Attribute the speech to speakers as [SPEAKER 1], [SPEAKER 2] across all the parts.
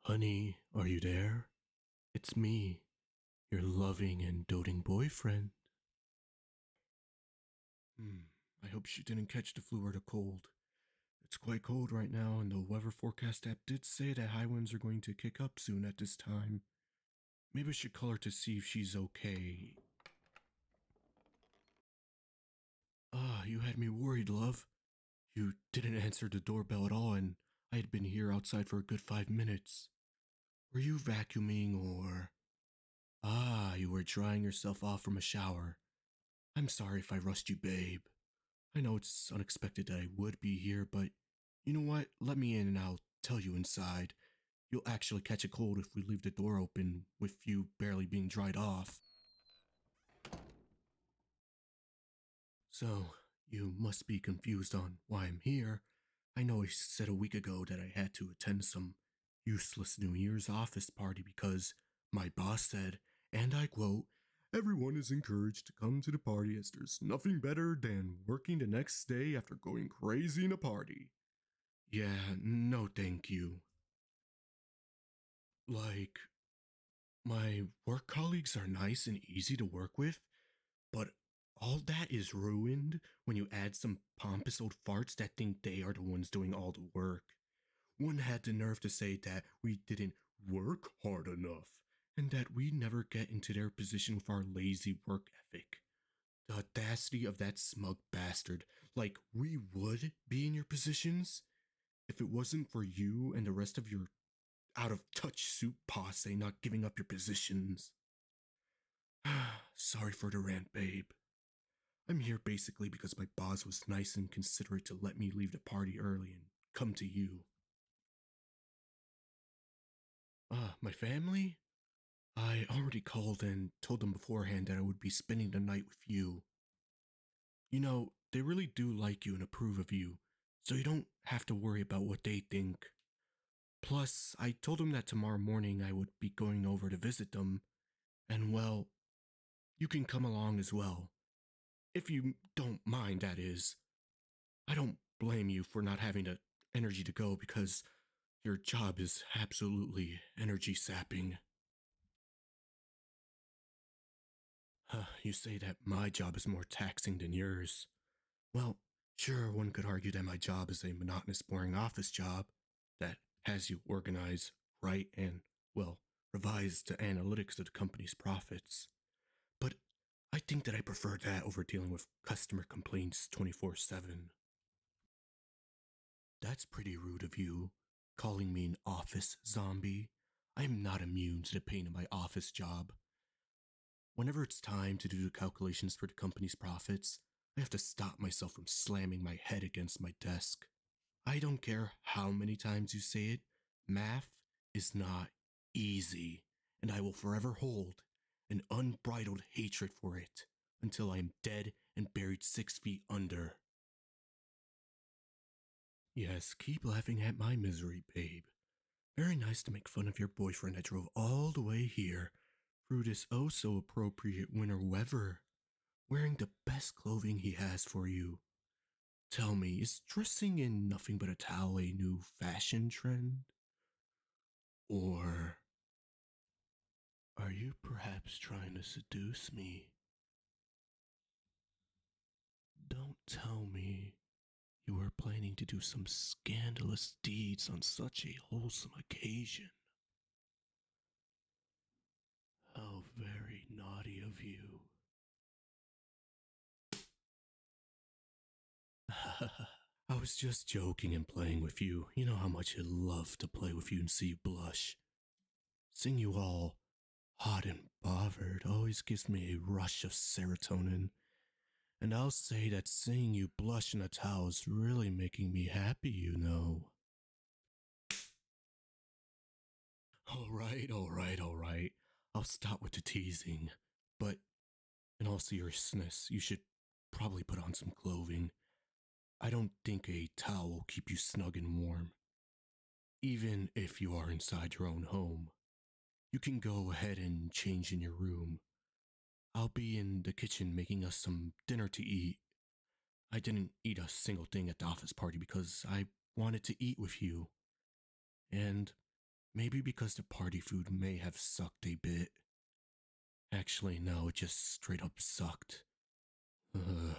[SPEAKER 1] Honey, are you there? It's me, your loving and doting boyfriend. I hope she didn't catch the flu or the cold. It's quite cold right now, and the weather forecast app did say that high winds are going to kick up soon at this time. Maybe I should call her to see if she's okay. You had me worried, love. You didn't answer the doorbell at all, and I had been here outside for a good 5 minutes. Were you vacuuming or... you were drying yourself off from a shower. I'm sorry if I rushed you, babe. I know it's unexpected that I would be here, but you know what? Let me in and I'll tell you inside. You'll actually catch a cold if we leave the door open with you barely being dried off. So, you must be confused on why I'm here. I know I said a week ago that I had to attend some useless New Year's office party because my boss said, and I quote, "Everyone is encouraged to come to the party as there's nothing better than working the next day after going crazy in a party." Yeah, no thank you. Like, my work colleagues are nice and easy to work with, but all that is ruined when you add some pompous old farts that think they are the ones doing all the work. One had the nerve to say that we didn't work hard enough and that we never get into their position with our lazy work ethic. The audacity of that smug bastard, like we would be in your positions if it wasn't for you and the rest of your out of touch soup posse not giving up your positions. Sorry for the rant, babe. I'm here basically because my boss was nice and considerate to let me leave the party early and come to you. My family? I already called and told them beforehand that I would be spending the night with you. You know, they really do like you and approve of you, so you don't have to worry about what they think. Plus, I told them that tomorrow morning I would be going over to visit them, and well, you can come along as well. If you don't mind, that is. I don't blame you for not having the energy to go because your job is absolutely energy sapping. You say that my job is more taxing than yours. Well, sure, one could argue that my job is a monotonous, boring office job that has you organize, write, and, well, revise the analytics of the company's profits. But I think that I prefer that over dealing with customer complaints 24/7. That's pretty rude of you, calling me an office zombie. I am not immune to the pain of my office job. Whenever it's time to do the calculations for the company's profits, I have to stop myself from slamming my head against my desk. I don't care how many times you say it, math is not easy, and I will forever hold an unbridled hatred for it until I am dead and buried 6 feet under. Yes, keep laughing at my misery, babe. Very nice to make fun of your boyfriend that drove all the way here through this oh so appropriate winter weather, wearing the best clothing he has for you. Tell me, is dressing in nothing but a towel a new fashion trend? Or are you perhaps trying to seduce me? Don't tell me you are planning to do some scandalous deeds on such a wholesome occasion. How very naughty of you. I was just joking and playing with you. You know how much I love to play with you and see you blush. Seeing you all hot and bothered always gives me a rush of serotonin. And I'll say that seeing you blush in a towel is really making me happy, you know. Alright. I'll stop with the teasing. But in all seriousness, you should probably put on some clothing. I don't think a towel will keep you snug and warm. Even if you are inside your own home. You can go ahead and change in your room. I'll be in the kitchen making us some dinner to eat. I didn't eat a single thing at the office party because I wanted to eat with you. And Maybe because the party food may have sucked a bit. Actually, no, it just straight up sucked. Ugh.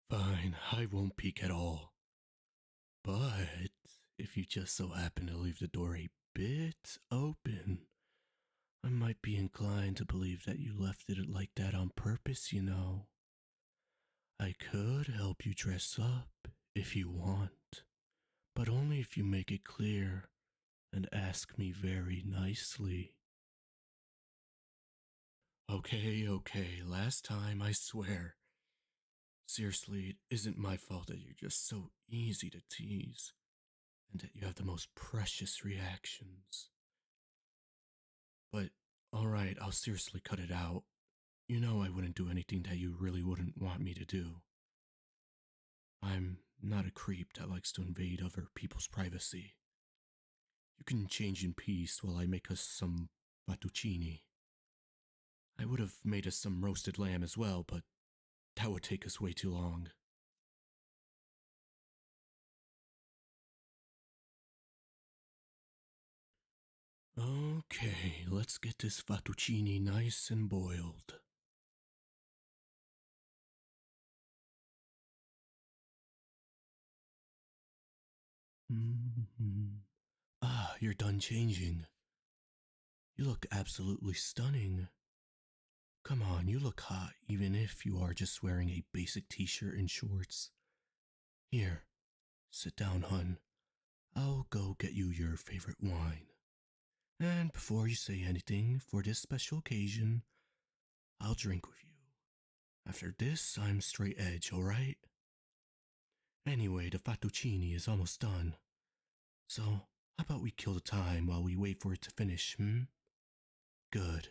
[SPEAKER 1] Fine, I won't peek at all. But if you just so happen to leave the door a bit open, I might be inclined to believe that you left it like that on purpose, you know. I could help you dress up if you want, but only if you make it clear and ask me very nicely. Okay, okay, last time, I swear. Seriously, it isn't my fault that you're just so easy to tease, and that you have the most precious reactions. But, alright, I'll seriously cut it out. You know I wouldn't do anything that you really wouldn't want me to do. I'm not a creep that likes to invade other people's privacy. You can change in peace while I make us some fettuccine. I would have made us some roasted lamb as well, but that would take us way too long. Okay, let's get this fettuccine nice and boiled. Mm-hmm. Ah, you're done changing. You look absolutely stunning. Come on, you look hot even if you are just wearing a basic t-shirt and shorts. Here, sit down, hun. I'll go get you your favorite wine. And before you say anything, for this special occasion, I'll drink with you. After this, I'm straight edge, alright? Anyway, the fettuccine is almost done. So, how about we kill the time while we wait for it to finish, hmm? Good.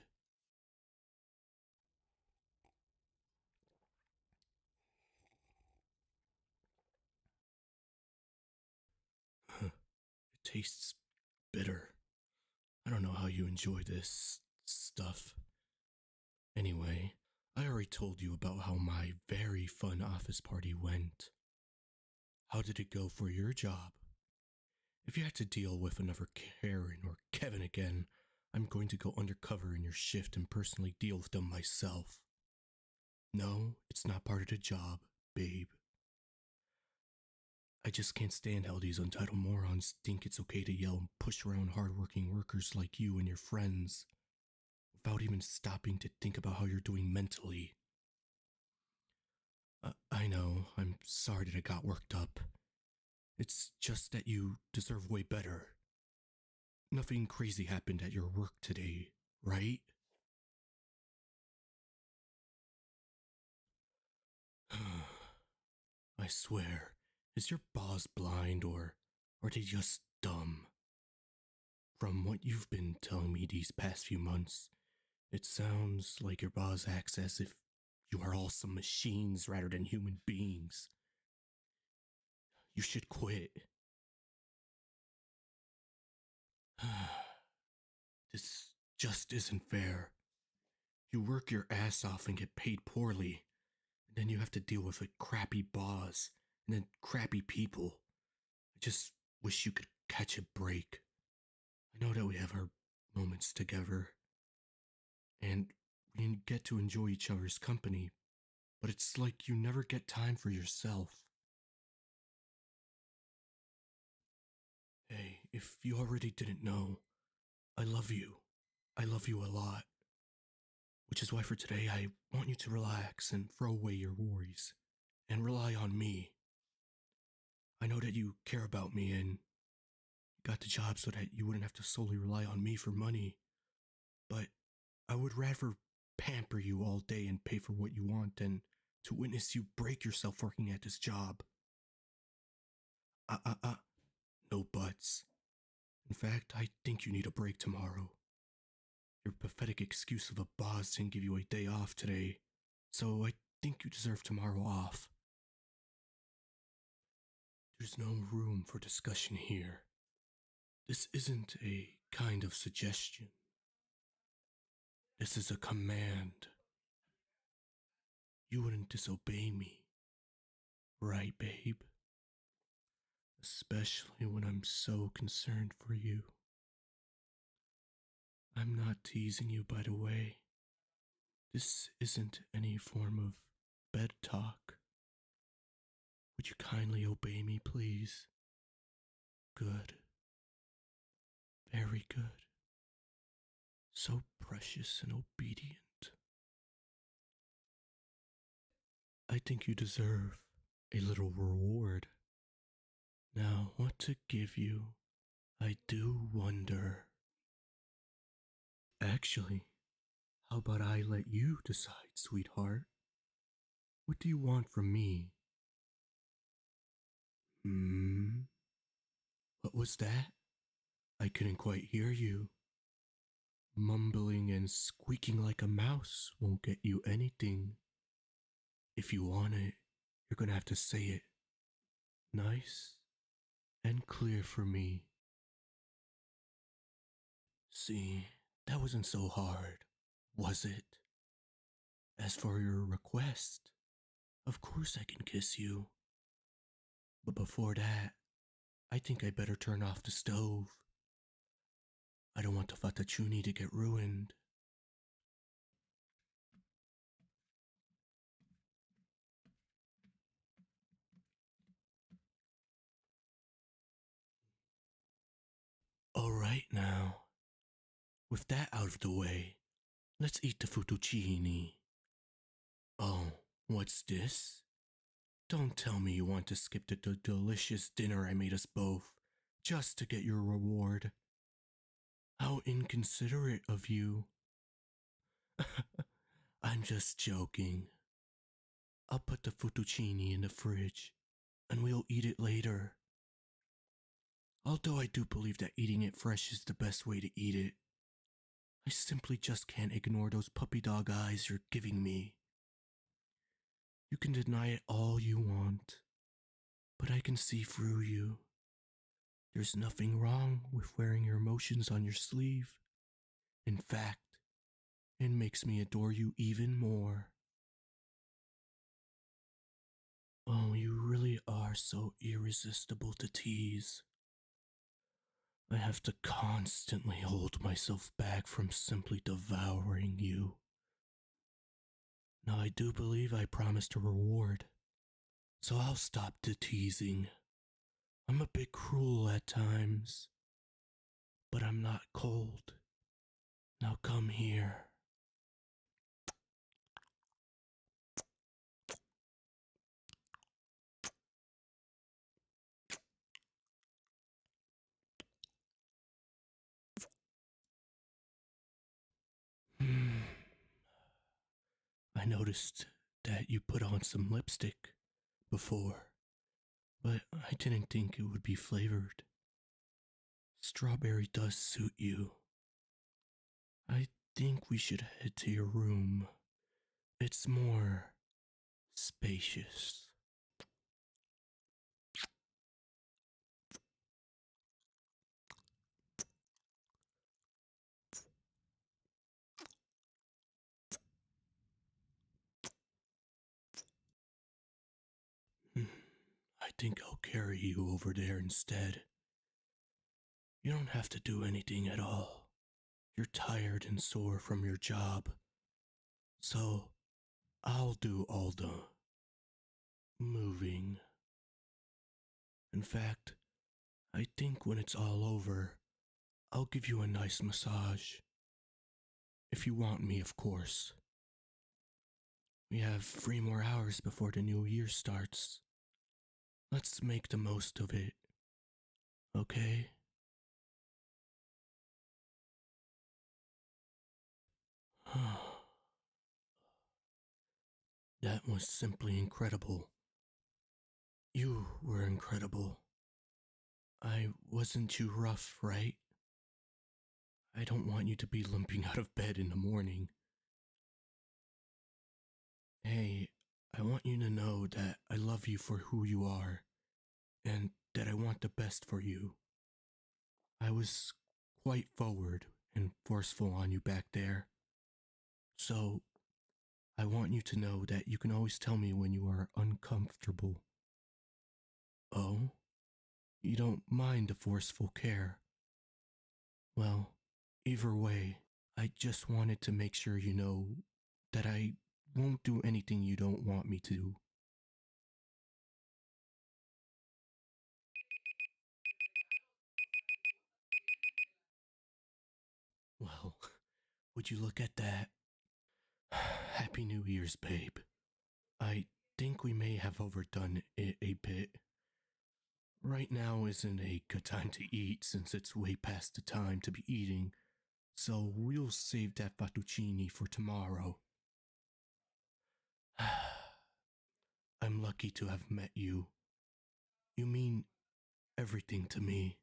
[SPEAKER 1] It tastes bitter. I don't know how you enjoy this stuff. Anyway, I already told you about how my very fun office party went. How did it go for your job? If you had to deal with another Karen or Kevin again, I'm going to go undercover in your shift and personally deal with them myself. No, it's not part of the job, babe. I just can't stand how these untitled morons think it's okay to yell and push around hardworking workers like you and your friends without even stopping to think about how you're doing mentally. I know, I'm sorry that I got worked up. It's just that you deserve way better. Nothing crazy happened at your work today, right? I swear, is your boss blind or are they just dumb? From what you've been telling me these past few months, it sounds like your boss acts as if you are all some machines rather than human beings. You should quit. This just isn't fair. You work your ass off and get paid poorly, and then you have to deal with a crappy boss and then crappy people. I just wish you could catch a break. I know that we have our moments together, and we get to enjoy each other's company, but it's like you never get time for yourself. Hey, if you already didn't know, I love you. I love you a lot. Which is why for today I want you to relax and throw away your worries and rely on me. I know that you care about me and got the job so that you wouldn't have to solely rely on me for money, but I would rather pamper you all day and pay for what you want than to witness you break yourself working at this job. Uh. No buts. In fact, I think you need a break tomorrow. Your pathetic excuse of a boss didn't give you a day off today, so I think you deserve tomorrow off. There's no room for discussion here. This isn't a kind of suggestion. This is a command. You wouldn't disobey me, right, babe? especially when I'm so concerned for you. I'm not teasing you, by the way. This isn't any form of bed talk. Would you kindly obey me, please? Good. Very good. So precious and obedient. I think you deserve a little reward. Now, what to give you, I do wonder. Actually, how about I let you decide, sweetheart? What do you want from me? Hmm? What was that? I couldn't quite hear you. Mumbling and squeaking like a mouse won't get you anything. If you want it, you're gonna have to say it nice and clear for me. See, that wasn't so hard, was it? As for your request, of course I can kiss you. But before that, I think I better turn off the stove. I don't want the fettuccine to get ruined. Alright now, with that out of the way, let's eat the fettuccine. Oh, what's this? Don't tell me you want to skip the delicious dinner I made us both, just to get your reward. How inconsiderate of you. I'm just joking. I'll put the fettuccine in the fridge, and we'll eat it later. Although I do believe that eating it fresh is the best way to eat it, I simply just can't ignore those puppy dog eyes you're giving me. You can deny it all you want, but I can see through you. There's nothing wrong with wearing your emotions on your sleeve. In fact, it makes me adore you even more. Oh, you really are so irresistible to tease. I have to constantly hold myself back from simply devouring you. Now, I do believe I promised a reward, so I'll stop the teasing. I'm a bit cruel at times, but I'm not cold. Now come here. I noticed that you put on some lipstick before, but I didn't think it would be flavored. Strawberry does suit you. I think we should head to your room. It's more spacious. I think I'll carry you over there instead. You don't have to do anything at all. You're tired and sore from your job. So, I'll do all the moving. In fact, I think when it's all over, I'll give you a nice massage. If you want me, of course. We have 3 more hours before the new year starts. Let's make the most of it. Okay? That was simply incredible. You were incredible. I wasn't too rough, right? I don't want you to be limping out of bed in the morning. Hey, I want you to know that I love you for who you are, and that I want the best for you. I was quite forward and forceful on you back there. So, I want you to know that you can always tell me when you are uncomfortable. Oh? you don't mind the forceful care. Well, either way, I just wanted to make sure you know that I won't do anything you don't want me to. Well, would you look at that? Happy New Year's, babe. I think we may have overdone it a bit. Right now isn't a good time to eat since it's way past the time to be eating, so we'll save that fettuccine for tomorrow. I'm lucky to have met you. You mean everything to me.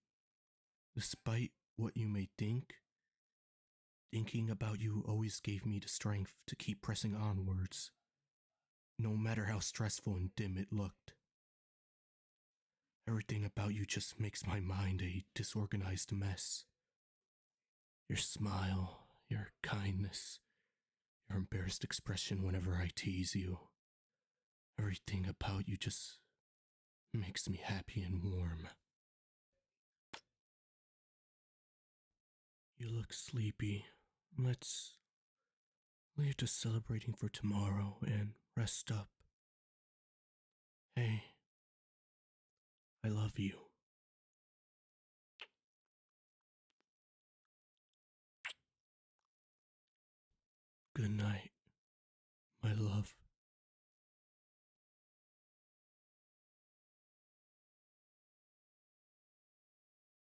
[SPEAKER 1] Despite what you may think, thinking about you always gave me the strength to keep pressing onwards, no matter how stressful and dim it looked. Everything about you just makes my mind a disorganized mess. Your smile, your kindness, your embarrassed expression whenever I tease you. Everything about you just makes me happy and warm. You look sleepy. Let's leave the celebrating for tomorrow and rest up. Hey, I love you.